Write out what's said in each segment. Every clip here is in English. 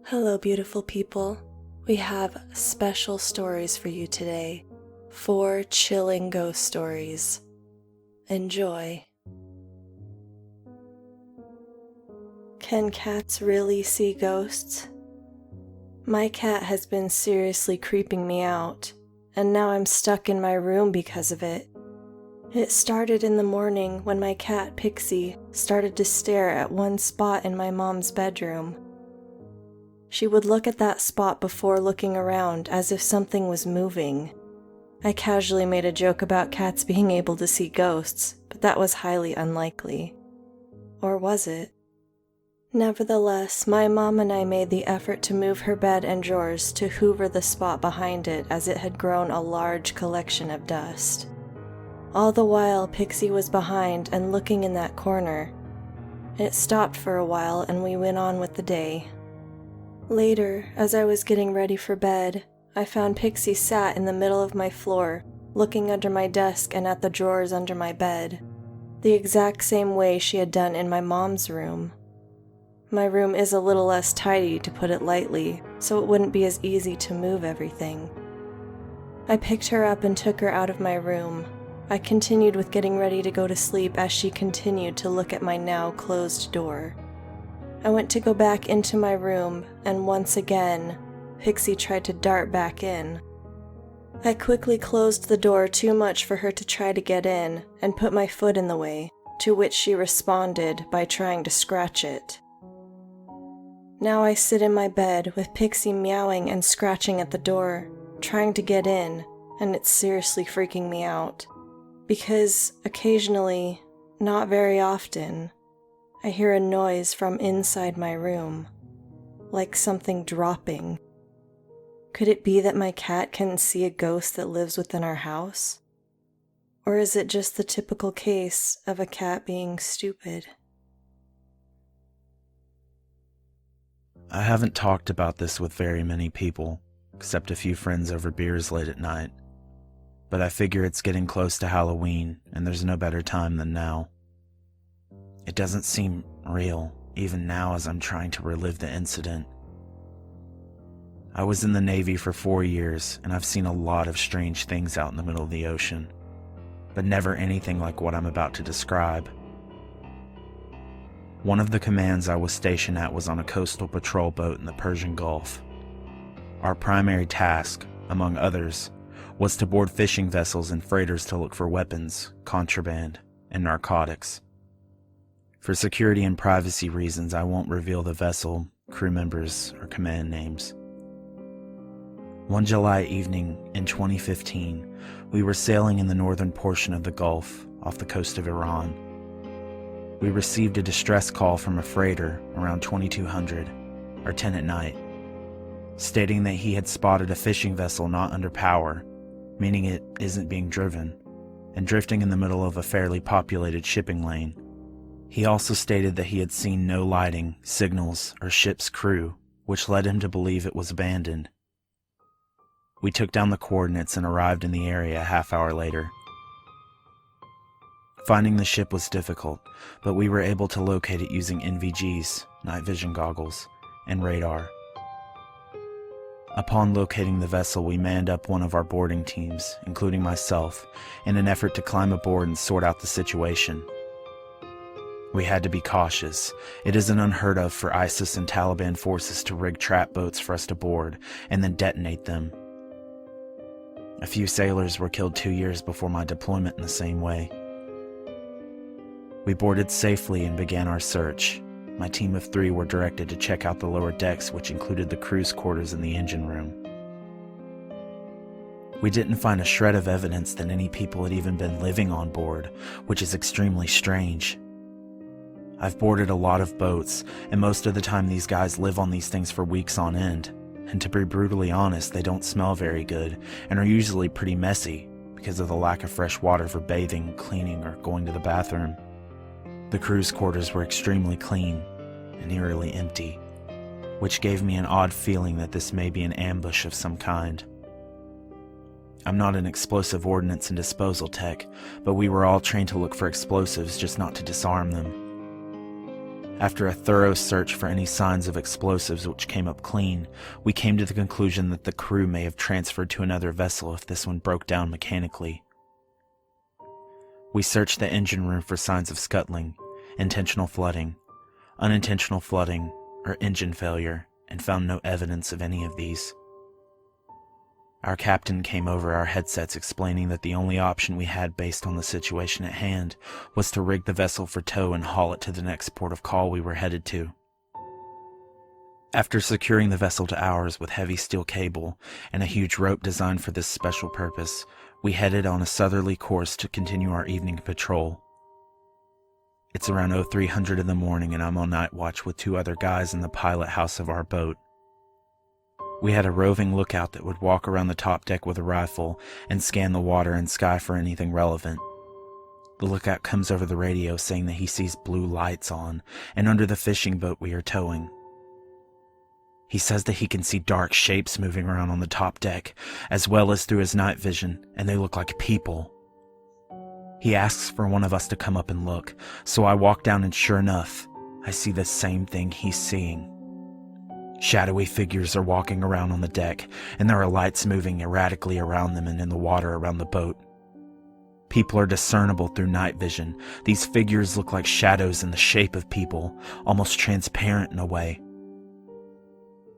Hello, beautiful people. We have special stories for you today. 4 chilling ghost stories. Enjoy. Can cats really see ghosts? My cat has been seriously creeping me out, and now I'm stuck in my room because of it. It started in the morning when my cat Pixie started to stare at one spot in my mom's bedroom. She would look at that spot before looking around as if something was moving. I casually made a joke about cats being able to see ghosts, but that was highly unlikely. Or was it? Nevertheless, my mom and I made the effort to move her bed and drawers to hoover the spot behind it as it had grown a large collection of dust. All the while, Pixie was behind and looking in that corner. It stopped for a while and we went on with the day. Later, as I was getting ready for bed, I found Pixie sat in the middle of my floor, looking under my desk and at the drawers under my bed, the exact same way she had done in my mom's room. My room is a little less tidy, to put it lightly, so it wouldn't be as easy to move everything. I picked her up and took her out of my room. I continued with getting ready to go to sleep as she continued to look at my now closed door. I went to go back into my room, and once again, Pixie tried to dart back in. I quickly closed the door too much for her to try to get in, and put my foot in the way, to which she responded by trying to scratch it. Now I sit in my bed with Pixie meowing and scratching at the door, trying to get in, and it's seriously freaking me out. Because occasionally, not very often, I hear a noise from inside my room, like something dropping. Could it be that my cat can see a ghost that lives within our house? Or is it just the typical case of a cat being stupid? I haven't talked about this with very many people, except a few friends over beers late at night. But I figure it's getting close to Halloween, and there's no better time than now. It doesn't seem real, even now as I'm trying to relive the incident. I was in the Navy for 4 years, and I've seen a lot of strange things out in the middle of the ocean, but never anything like what I'm about to describe. One of the commands I was stationed at was on a coastal patrol boat in the Persian Gulf. Our primary task, among others, was to board fishing vessels and freighters to look for weapons, contraband, and narcotics. For security and privacy reasons, I won't reveal the vessel, crew members, or command names. One July evening in 2015, we were sailing in the northern portion of the Gulf off the coast of Iran. We received a distress call from a freighter around 2200, or 10 at night, stating that he had spotted a fishing vessel not under power, meaning it isn't being driven, and drifting in the middle of a fairly populated shipping lane. He also stated that he had seen no lighting, signals, or ship's crew, which led him to believe it was abandoned. We took down the coordinates and arrived in the area a half hour later. Finding the ship was difficult, but we were able to locate it using NVGs, night vision goggles, and radar. Upon locating the vessel, we manned up one of our boarding teams, including myself, in an effort to climb aboard and sort out the situation. We had to be cautious. It isn't unheard of for ISIS and Taliban forces to rig trap boats for us to board and then detonate them. A few sailors were killed 2 years before my deployment in the same way. We boarded safely and began our search. My team of 3 were directed to check out the lower decks, which included the crew's quarters and the engine room. We didn't find a shred of evidence that any people had even been living on board, which is extremely strange. I've boarded a lot of boats, and most of the time these guys live on these things for weeks on end. And to be brutally honest, they don't smell very good, and are usually pretty messy because of the lack of fresh water for bathing, cleaning, or going to the bathroom. The crew's quarters were extremely clean and eerily empty, which gave me an odd feeling that this may be an ambush of some kind. I'm not an explosive ordnance and disposal tech, but we were all trained to look for explosives, just not to disarm them. After a thorough search for any signs of explosives which came up clean, we came to the conclusion that the crew may have transferred to another vessel if this one broke down mechanically. We searched the engine room for signs of scuttling, intentional flooding, unintentional flooding, or engine failure, and found no evidence of any of these. Our captain came over our headsets explaining that the only option we had based on the situation at hand was to rig the vessel for tow and haul it to the next port of call we were headed to. After securing the vessel to ours with heavy steel cable and a huge rope designed for this special purpose, we headed on a southerly course to continue our evening patrol. It's around 0300 in the morning and I'm on night watch with 2 other guys in the pilot house of our boat. We had a roving lookout that would walk around the top deck with a rifle and scan the water and sky for anything relevant. The lookout comes over the radio saying that he sees blue lights on and under the fishing boat we are towing. He says that he can see dark shapes moving around on the top deck, as well as through his night vision, and they look like people. He asks for one of us to come up and look, so I walk down and sure enough, I see the same thing he's seeing. Shadowy figures are walking around on the deck, and there are lights moving erratically around them and in the water around the boat. People are discernible through night vision. These figures look like shadows in the shape of people, almost transparent in a way.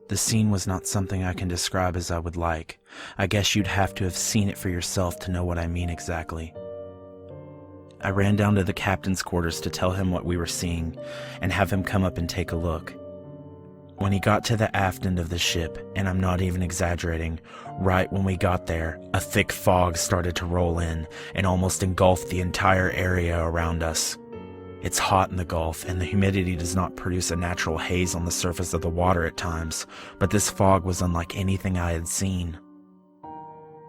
The scene was not something I can describe as I would like. I guess you'd have to have seen it for yourself to know what I mean exactly. I ran down to the captain's quarters to tell him what we were seeing and have him come up and take a look. When he got to the aft end of the ship, and I'm not even exaggerating, right when we got there, a thick fog started to roll in and almost engulfed the entire area around us. It's hot in the Gulf, and the humidity does not produce a natural haze on the surface of the water at times, but this fog was unlike anything I had seen.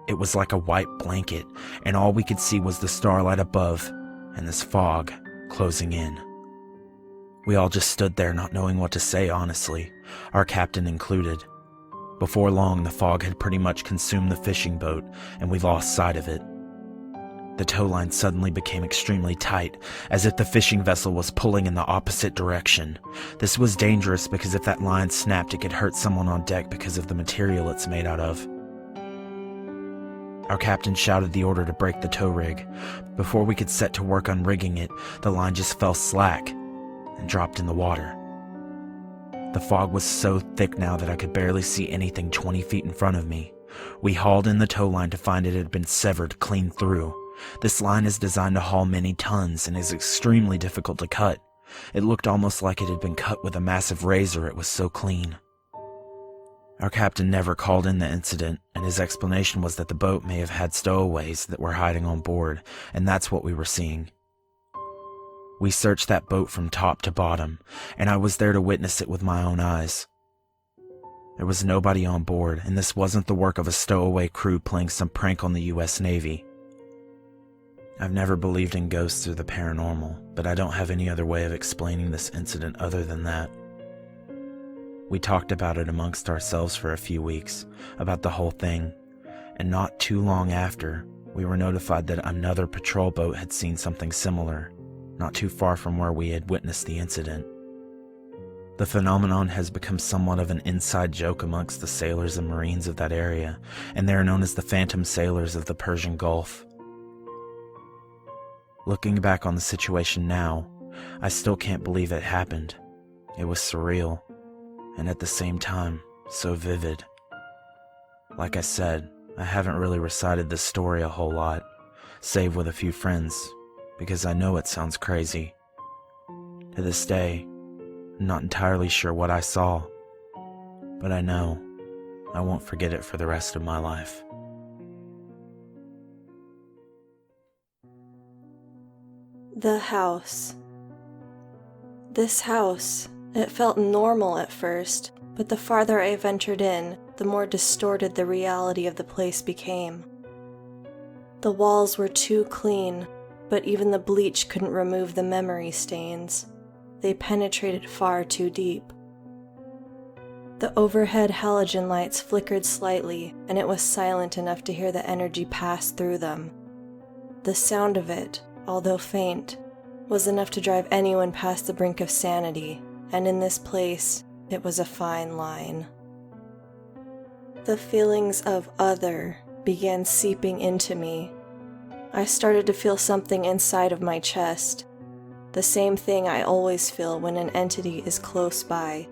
It was like a white blanket, and all we could see was the starlight above, and this fog closing in. We all just stood there not knowing what to say, honestly, our captain included. Before long, the fog had pretty much consumed the fishing boat, and we lost sight of it. The tow line suddenly became extremely tight, as if the fishing vessel was pulling in the opposite direction. This was dangerous because if that line snapped, it could hurt someone on deck because of the material it's made out of. Our captain shouted the order to break the tow rig. Before we could set to work unrigging it, the line just fell slack and dropped in the water. The fog was so thick now that I could barely see anything 20 feet in front of me. We hauled in the tow line to find it had been severed clean through. This line is designed to haul many tons and is extremely difficult to cut. It looked almost like it had been cut with a massive razor, it was so clean. Our captain never called in the incident, and his explanation was that the boat may have had stowaways that were hiding on board, and that's what we were seeing. We searched that boat from top to bottom, and I was there to witness it with my own eyes. There was nobody on board, and this wasn't the work of a stowaway crew playing some prank on the US Navy. I've never believed in ghosts or the paranormal, but I don't have any other way of explaining this incident other than that. We talked about it amongst ourselves for a few weeks, about the whole thing, and not too long after, we were notified that another patrol boat had seen something similar, not too far from where we had witnessed the incident. The phenomenon has become somewhat of an inside joke amongst the sailors and Marines of that area, and they are known as the Phantom Sailors of the Persian Gulf. Looking back on the situation now, I still can't believe it happened. It was surreal, and at the same time, so vivid. Like I said, I haven't really recited this story a whole lot, save with a few friends, because I know it sounds crazy. To this day, I'm not entirely sure what I saw, but I know I won't forget it for the rest of my life. The house. This house, it felt normal at first, but the farther I ventured in, the more distorted the reality of the place became. The walls were too clean, but even the bleach couldn't remove the memory stains. They penetrated far too deep. The overhead halogen lights flickered slightly, and it was silent enough to hear the energy pass through them. The sound of it, although faint, was enough to drive anyone past the brink of sanity, and in this place, it was a fine line. The feelings of other began seeping into me. I started to feel something inside of my chest, the same thing I always feel when an entity is close by,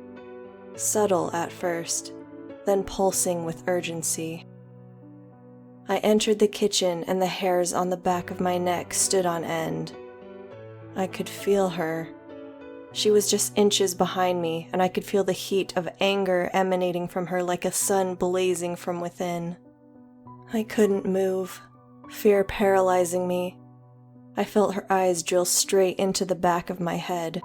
subtle at first, then pulsing with urgency. I entered the kitchen and the hairs on the back of my neck stood on end. I could feel her. She was just inches behind me, and I could feel the heat of anger emanating from her like a sun blazing from within. I couldn't move, fear paralyzing me. I felt her eyes drill straight into the back of my head.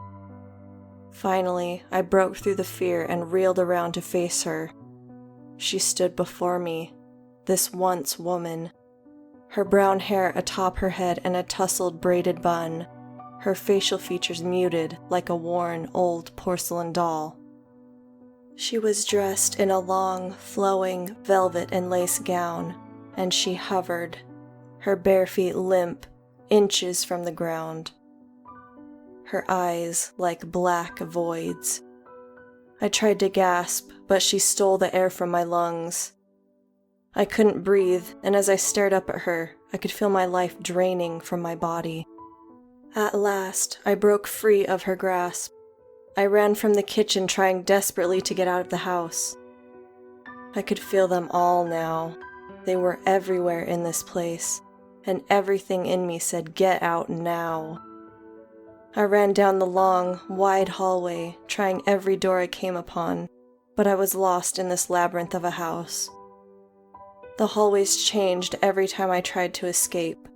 Finally, I broke through the fear and reeled around to face her. She stood before me, this once woman. Her brown hair atop her head in a tousled braided bun, her facial features muted like a worn old porcelain doll. She was dressed in a long, flowing velvet and lace gown, and she hovered, her bare feet limp, inches from the ground. Her eyes like black voids. I tried to gasp, but she stole the air from my lungs. I couldn't breathe, and as I stared up at her, I could feel my life draining from my body. At last, I broke free of her grasp. I ran from the kitchen, trying desperately to get out of the house. I could feel them all now. They were everywhere in this place, and everything in me said, "Get out now." I ran down the long, wide hallway, trying every door I came upon, but I was lost in this labyrinth of a house. The hallways changed every time I tried to escape.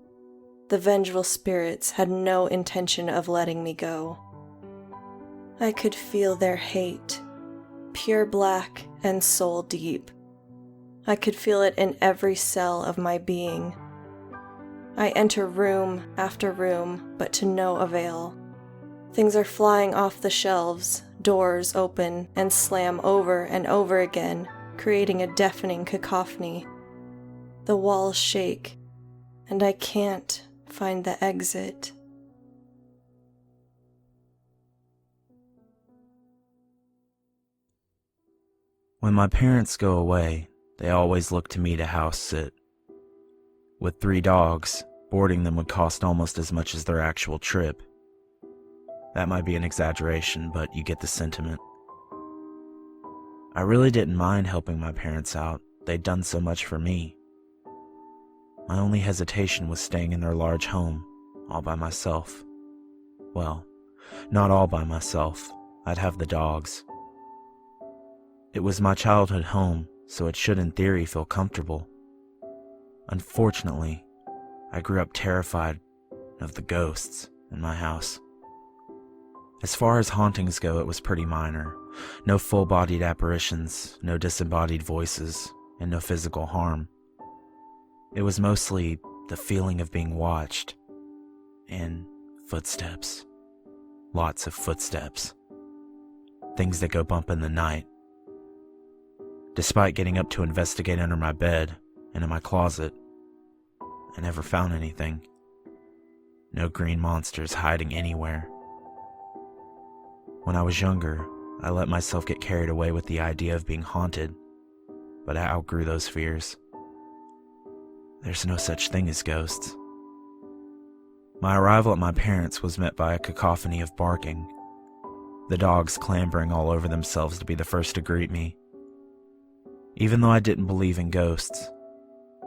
The vengeful spirits had no intention of letting me go. I could feel their hate, pure black and soul deep. I could feel it in every cell of my being. I enter room after room, but to no avail. Things are flying off the shelves, doors open and slam over and over again, creating a deafening cacophony. The walls shake, and I can't find the exit. When my parents go away, they always look to me to house sit. With 3 dogs, boarding them would cost almost as much as their actual trip. That might be an exaggeration, but you get the sentiment. I really didn't mind helping my parents out. They'd done so much for me. My only hesitation was staying in their large home, all by myself. Well, not all by myself. I'd have the dogs. It was my childhood home, so it should in theory feel comfortable. Unfortunately, I grew up terrified of the ghosts in my house. As far as hauntings go, it was pretty minor. No full-bodied apparitions, no disembodied voices, and no physical harm. It was mostly the feeling of being watched, and footsteps. Lots of footsteps. Things that go bump in the night. Despite getting up to investigate under my bed and in my closet, I never found anything. No green monsters hiding anywhere. When I was younger, I let myself get carried away with the idea of being haunted, but I outgrew those fears. There's no such thing as ghosts. My arrival at my parents' was met by a cacophony of barking, the dogs clambering all over themselves to be the first to greet me. Even though I didn't believe in ghosts,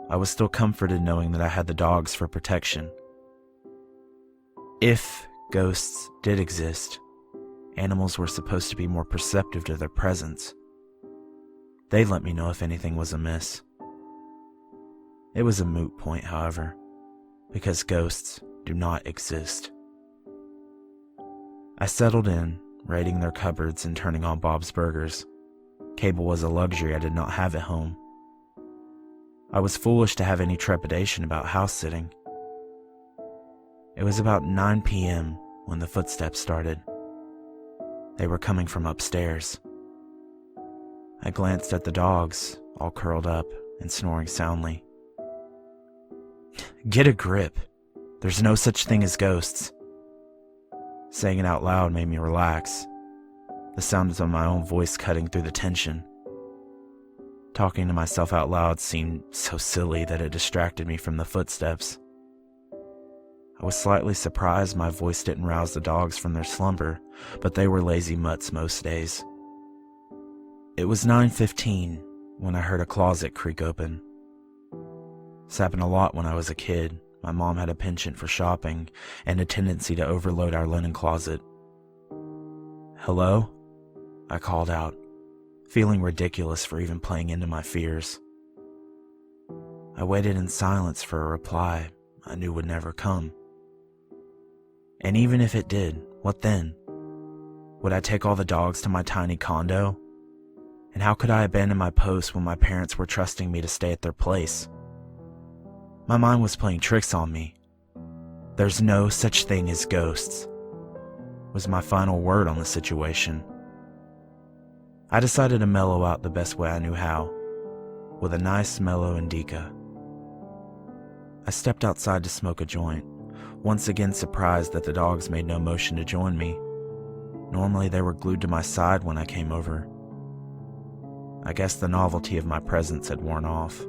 I was still comforted knowing that I had the dogs for protection. If ghosts did exist, animals were supposed to be more perceptive to their presence. They'd let me know if anything was amiss. It was a moot point, however, because ghosts do not exist. I settled in, raiding their cupboards and turning on Bob's Burgers. Cable was a luxury I did not have at home. I was foolish to have any trepidation about house-sitting. It was about 9 p.m. when the footsteps started. They were coming from upstairs. I glanced at the dogs, all curled up and snoring soundly. Get a grip. There's no such thing as ghosts. Saying it out loud made me relax. The sound of my own voice cutting through the tension. Talking to myself out loud seemed so silly that it distracted me from the footsteps. I was slightly surprised my voice didn't rouse the dogs from their slumber, but they were lazy mutts most days. It was 9:15 when I heard a closet creak open. This happened a lot when I was a kid. My mom had a penchant for shopping and a tendency to overload our linen closet. "Hello?" I called out, feeling ridiculous for even playing into my fears. I waited in silence for a reply I knew would never come. And even if it did, what then? Would I take all the dogs to my tiny condo? And how could I abandon my post when my parents were trusting me to stay at their place? My mind was playing tricks on me. "There's no such thing as ghosts," was my final word on the situation. I decided to mellow out the best way I knew how, with a nice mellow indica. I stepped outside to smoke a joint, once again surprised that the dogs made no motion to join me. Normally they were glued to my side when I came over. I guess the novelty of my presence had worn off.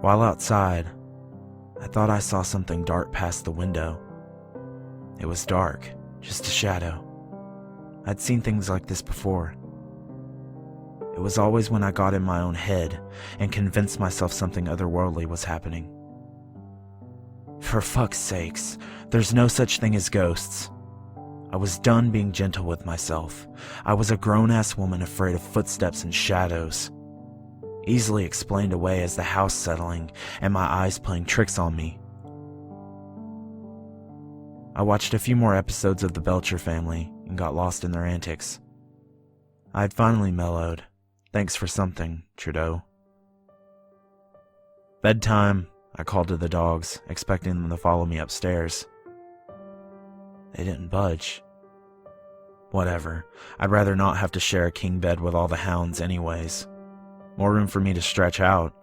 While outside, I thought I saw something dart past the window. It was dark, just a shadow. I'd seen things like this before. It was always when I got in my own head and convinced myself something otherworldly was happening. For fuck's sakes, there's no such thing as ghosts. I was done being gentle with myself. I was a grown-ass woman afraid of footsteps and shadows. Easily explained away as the house settling and my eyes playing tricks on me. I watched a few more episodes of the Belcher family and got lost in their antics. I had finally mellowed. Thanks for something, Trudeau. Bedtime, I called to the dogs, expecting them to follow me upstairs. They didn't budge. Whatever, I'd rather not have to share a king bed with all the hounds anyways. More room for me to stretch out.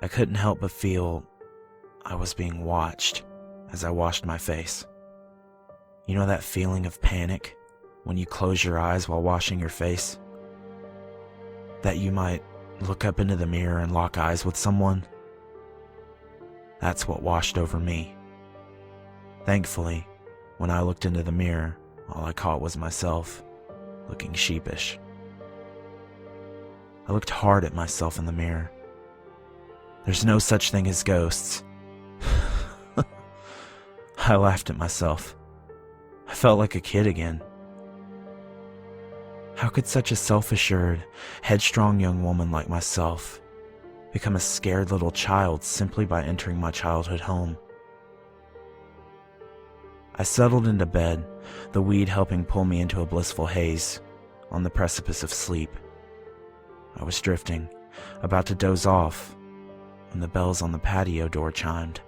I couldn't help but feel I was being watched as I washed my face. You know that feeling of panic when you close your eyes while washing your face? That you might look up into the mirror and lock eyes with someone? That's what washed over me. Thankfully, when I looked into the mirror, all I caught was myself, looking sheepish. I looked hard at myself in the mirror. There's no such thing as ghosts. I laughed at myself. I felt like a kid again. How could such a self-assured, headstrong young woman like myself become a scared little child simply by entering my childhood home? I settled into bed, the weed helping pull me into a blissful haze, on the precipice of sleep. I was drifting, about to doze off, when the bells on the patio door chimed.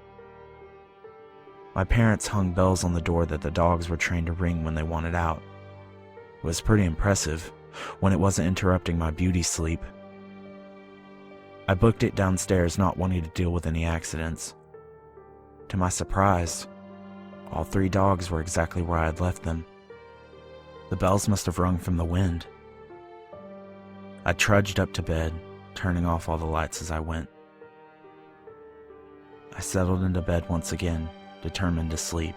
My parents hung bells on the door that the dogs were trained to ring when they wanted out. It was pretty impressive when it wasn't interrupting my beauty sleep. I booked it downstairs, not wanting to deal with any accidents. To my surprise, all 3 dogs were exactly where I had left them. The bells must have rung from the wind. I trudged up to bed, turning off all the lights as I went. I settled into bed once again, determined to sleep.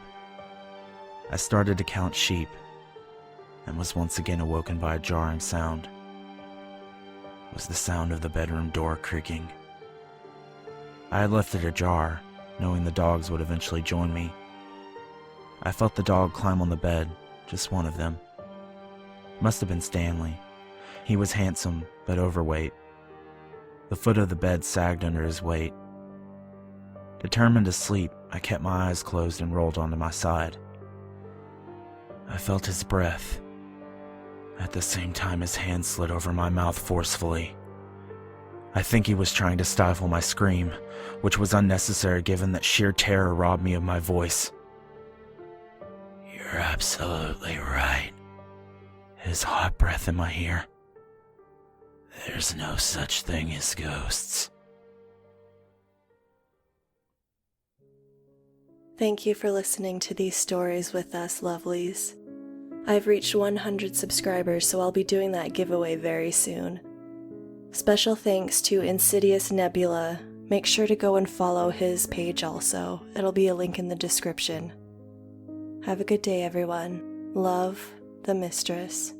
I started to count sheep, and was once again awoken by a jarring sound. It was the sound of the bedroom door creaking. I had left it ajar, knowing the dogs would eventually join me. I felt the dog climb on the bed, just one of them. It must have been Stanley. He was handsome, but overweight. The foot of the bed sagged under his weight. Determined to sleep, I kept my eyes closed and rolled onto my side. I felt his breath. At the same time, his hand slid over my mouth forcefully. I think he was trying to stifle my scream, which was unnecessary given that sheer terror robbed me of my voice. "You're absolutely right," his hot breath in my ear. "There's no such thing as ghosts." Thank you for listening to these stories with us, lovelies. I've reached 100 subscribers, so I'll be doing that giveaway very soon. Special thanks to Insidious Nebula. Make sure to go and follow his page also. It'll be a link in the description. Have a good day, everyone. Love, the Mistress.